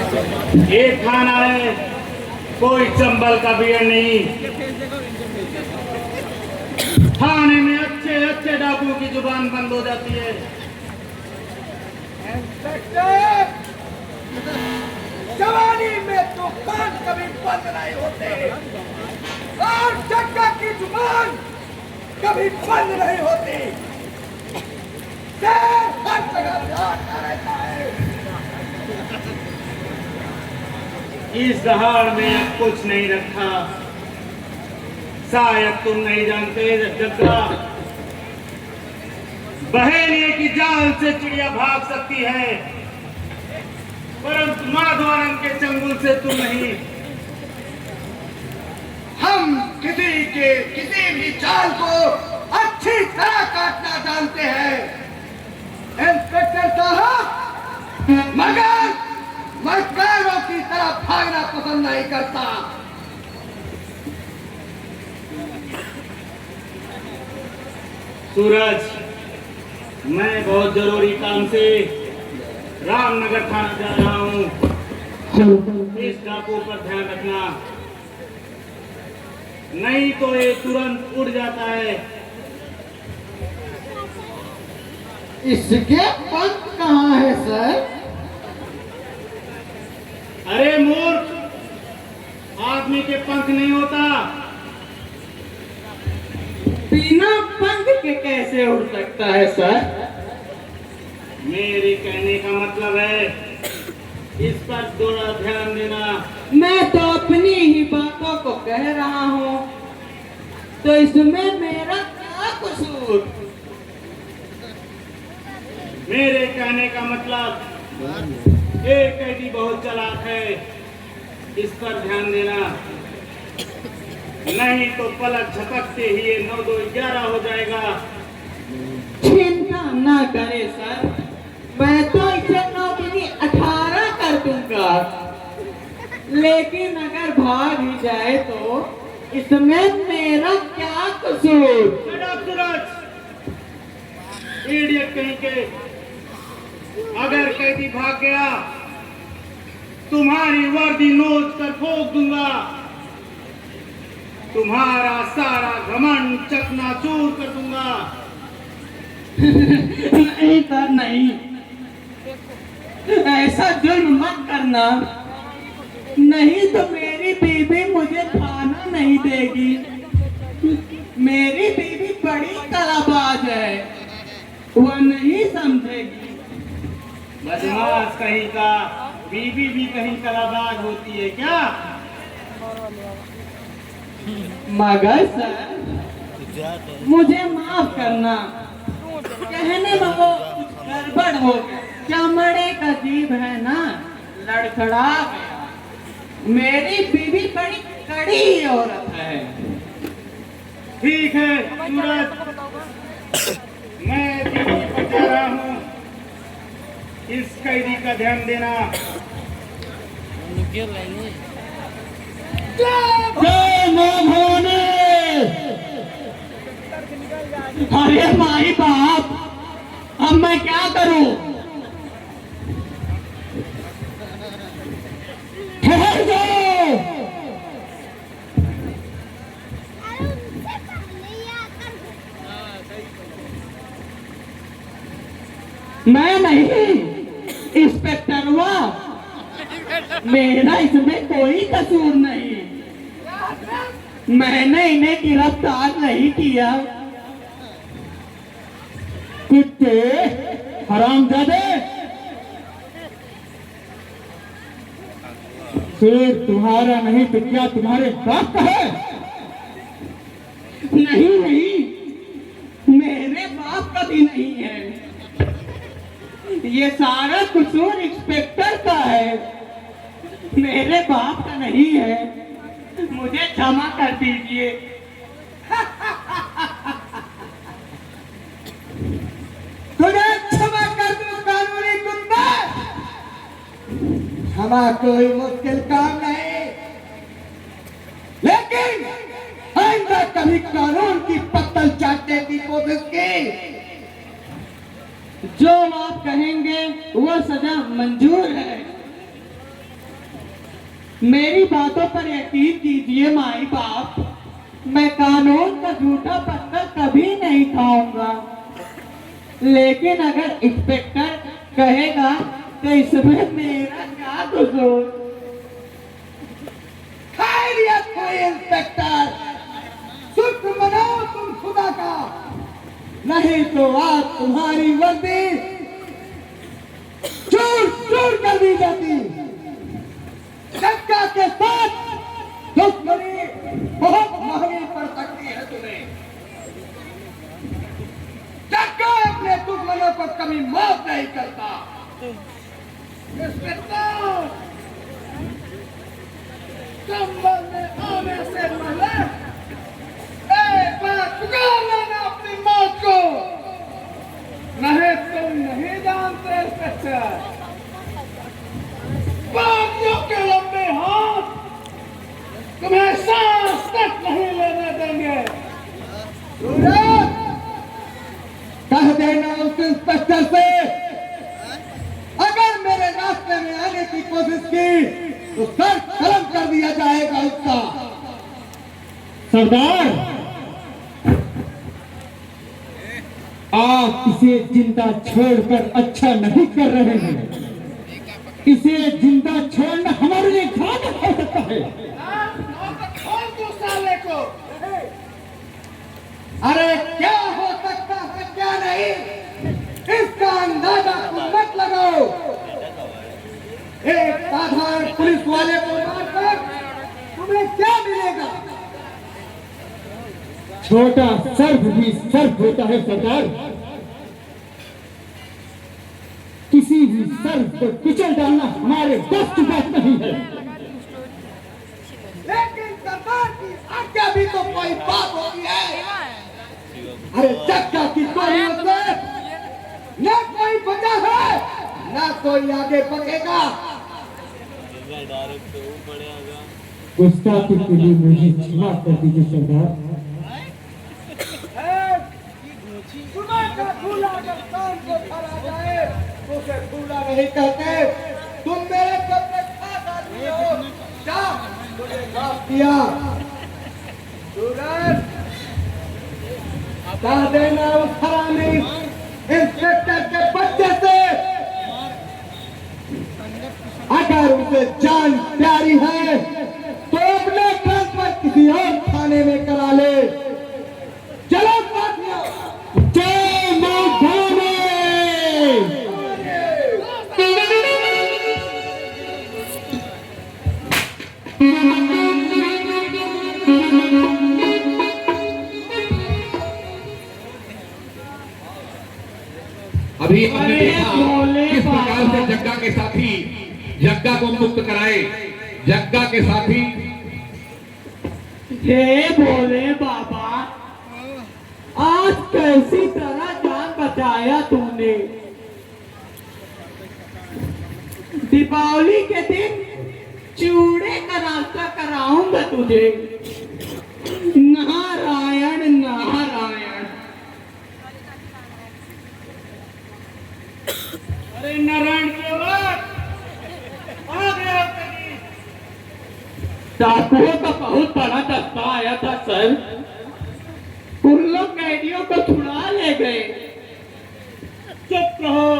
एक थाना है, कोई चंबल का बियर नहीं। थाने में अच्छे अच्छे डाकुओं की जुबान बंद हो जाती है। इंस्पेक्टर, जवानी में तो कान कभी बंद नहीं होते और जग्गा की जुबान कभी बंद नहीं होती। शेर हर जगह लड़ता रहता है। इस दहाड़ में अब कुछ नहीं रखा। शायद तुम नहीं जानते जग्गा, बहेलिए की जाल से चिड़िया भाग सकती है, परंतु माधवानंद के चंगुल से तुम नहीं। हम किसी भी जाल को अच्छी तरह काटना जानते हैं इंस्पेक्टर साहब, मगर मैं पैरों की तरह भागना पसंद नहीं करता। सूरज, मैं बहुत जरूरी काम से रामनगर थाना जा रहा हूँ। इस डाकू पर ध्यान रखना, नहीं तो ये तुरंत उड़ जाता है। इसके पंख कहाँ है सर? अरे मूर्ख, आदमी के पंख नहीं होता। बिना पंख के कैसे उड़ सकता है सर? मेरे कहने का मतलब है, इस पर थोड़ा ध्यान देना। मैं तो अपनी ही बातों को कह रहा हूँ, तो इसमें मेरा क्या कसूर? मेरे कहने का मतलब, एक कैदी बहुत चालाक है, इस पर ध्यान देना, नहीं तो पलक झपकते ही ये 9 2 11 हो जाएगा। चिंता ना करे सर, मैं तो इसे 9 दूनी 18 कर दूंगा। लेकिन अगर भाग ही जाए तो इसमें मेरा क्या कसूर? सूरज, इडियट कहीं के, अगर कैदी भाग गया, तुम्हारी वर्दी नोच कर ठोक दूंगा, तुम्हारा सारा घमंड चकनाचूर कर दूंगा। नहीं सर नहीं, ऐसा जुल्म मत करना, नहीं तो मेरी बीवी मुझे खाना नहीं देगी। मेरी बीवी बड़ी कलाबाज है, वह नहीं समझेगी। बदमाश कहीं का, बीवी भी कहीं कलाबाज होती है क्या? मगर सर मुझे माफ करना, कहने में वो कुछ गड़बड़ हो गया। चमड़े का जीभ है ना, लड़खड़ा गया। मेरी बीवी बड़ी कड़ी औरत है। ठीक है सूरज, मैं ड्यूटी पर जा रहा हूँ, इस कैदी का ध्यान देना। अरे माई बाप, अब मैं क्या करूं? ठहर जाओ। मैं नहीं, इंस्पेक्टरवा, मेरा इसमें कोई कसूर नहीं। मैंने इन्हें गिरफ्तार नहीं किया। कुत्ते, हरामजादे, सिर तुम्हारा नहीं तो क्या तुम्हारे बाप का है? नहीं नहीं, मेरे बाप का भी नहीं है। ये सारा कसूर इंस्पेक्टर का है, मेरे बाप का नहीं है। मुझे क्षमा कर दीजिए। तुझे क्षमा कर दूं कानूनी कुत्ता, हमारा कोई मुश्किल काम नहीं, लेकिन आइंदा कभी कानून की पत्तल चाटने की कोशिश की, जो आप कहेंगे वो सजा मंजूर है। मेरी बातों पर यकीन कीजिए माई बाप, मैं कानून का झूठा पत्थर कभी नहीं खाऊंगा। लेकिन अगर इंस्पेक्टर कहेगा तो इसमें मेरा क्या कसूर? खैरियत हुई इंस्पेक्टर, शुक्र मनाओ तुम खुदा का, नहीं तो आज तुम्हारी वर्दी चूर चूर कर दी जाती। जग्गा के साथ दुश्मनी बहुत महंगी पड़ सकती है तुम्हें। जग्गा अपने दुश्मनों को कभी माफ नहीं करता। इंस्पेक्टर, चंबल में आने से पहले एक बार पुकार लेना अपनी मौत को, नहीं तुम नहीं जानते इंस्पेक्टर, बागियों के लंबे हाथ तुम्हें सांस तक नहीं लेने देंगे। सूरज, कह देना उस इंस्पेक्टर से, अगर मेरे रास्ते में आने की कोशिश की तो सर कलम कर दिया जाएगा उसका। सरदार, आप इसे जिंदा छोड़कर अच्छा नहीं कर रहे हैं। इसे जिंदा छोड़ना हमारे लिए घातक हो सकता है। खोल दो साले को। अरे क्या हो सकता है क्या नहीं, इसका अंदाजा तुम मत लगाओ। एक साधारण पुलिस वाले को मारकर तुम्हें क्या मिलेगा? छोटा सर्प भी सर्प होता है सरदार। किसी भी सर्प को कुचल डालना हमारे बस की बात नहीं है। लेकिन सरदार की आज्ञा भी तो कोई बात होती है। अरे जग्गा की कोई न कोई बचा है न कोई आगे बढ़ेगा। गुस्ताखी के लिए मुझे क्षमा कर दीजिए सरदार। सुबह का फूल अगर शाम को फरा जाए तो उसे फूला नहीं कहते। तुम मेरे सबसे खास आदमी हो। जा, तुझे माफ किया। सूरज, कह देना उस हरामी इंस्पेक्टर के बच्चे से, अगर उसे जान प्यारी है तो अपने ट्रांसफर किसी और थाने में करा ले। चलो साथियों, जय मां भवानी। अभी हमने देखा किस प्रकार से जग्गा के साथी जग्गा को मुक्त कराए। जग्गा के साथी हे भोले बाबा, आज कैसी तरह जान बचाया तूने। दीपावली के दिन चूड़े का नाश्ता कराऊंगा तुझे। नारायण नारायण। अरे नारायण की औलाद, आ गया कहीं। डाकुओं का बहुत बड़ा दस्ता आया था सर। उन लोग कैदियों को छुड़ा ले गए। चुप रहो,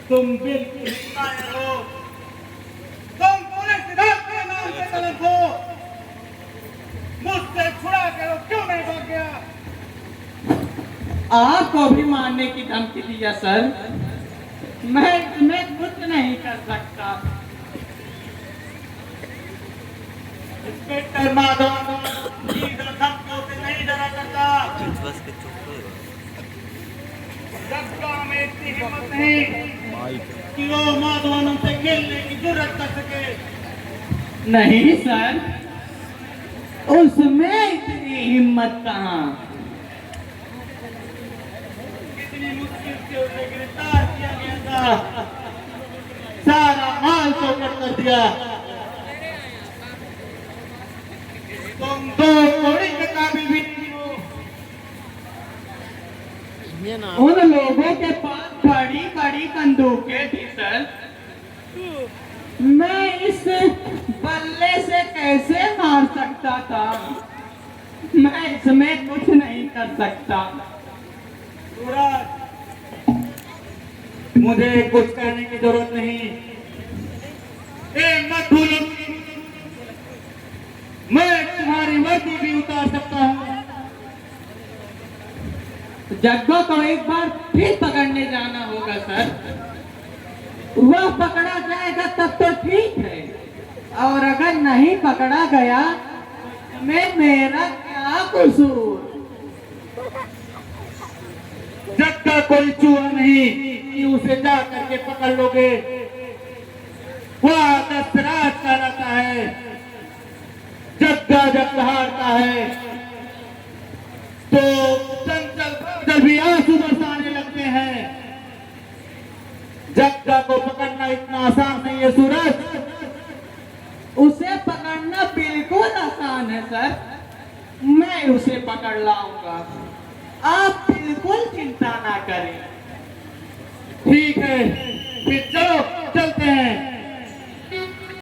तुम बिल्कुल कायर हो। तुम पूरे सिद्धार्थ के नाम से गलत हो। मुझसे छुड़ा के वो क्यों नहीं भाग गया? आपको भी मारने की धमकी दिया सर। मैं तुम्हें कुछ नहीं कर सकता। इंस्पेक्टर माधव धमकियों से नहीं डरा करता। जग्गा में इतनी हिम्मत नहीं कि वो माधवानंद से खेलने की जरूरत कर सके। नहीं सर, उसमें इतनी हिम्मत कहाँ। कितनी मुश्किल से उसे गिरफ्तार किया गया था। सारा माल चौपट कर दिया। तुम दो कोड़ी के काबिल भी नहीं हो। उन लोगों के पास बड़ी बड़ी बंदूकें थी सर। मैं इस बल्ले से कैसे मार सकता था? मैं इसमें कुछ नहीं कर सकता। सूरज, मुझे कुछ कहने की जरूरत नहीं। मत भूलो, मैं तुम्हारी वर्दी भी उतार सकता हूँ। जग्गो को एक बार फिर पकड़ने जाना होगा सर। वह पकड़ा जाएगा तब तो ठीक है, और अगर नहीं पकड़ा गया में मेरा क्या कसूर? जग्गा कोई चूहा नहीं कि उसे जा करके पकड़ लोगे। वह दस्तराज का रहता है। जग्गा जब हारता है तो चंचल भी आंसू बरसाने लगते हैं। जग्गा को पकड़ना इतना आसान नहीं है सूरज। उसे पकड़ना बिल्कुल आसान है सर, मैं उसे पकड़ लाऊंगा, आप बिल्कुल चिंता ना करें। ठीक है, फिर चलो चलते हैं।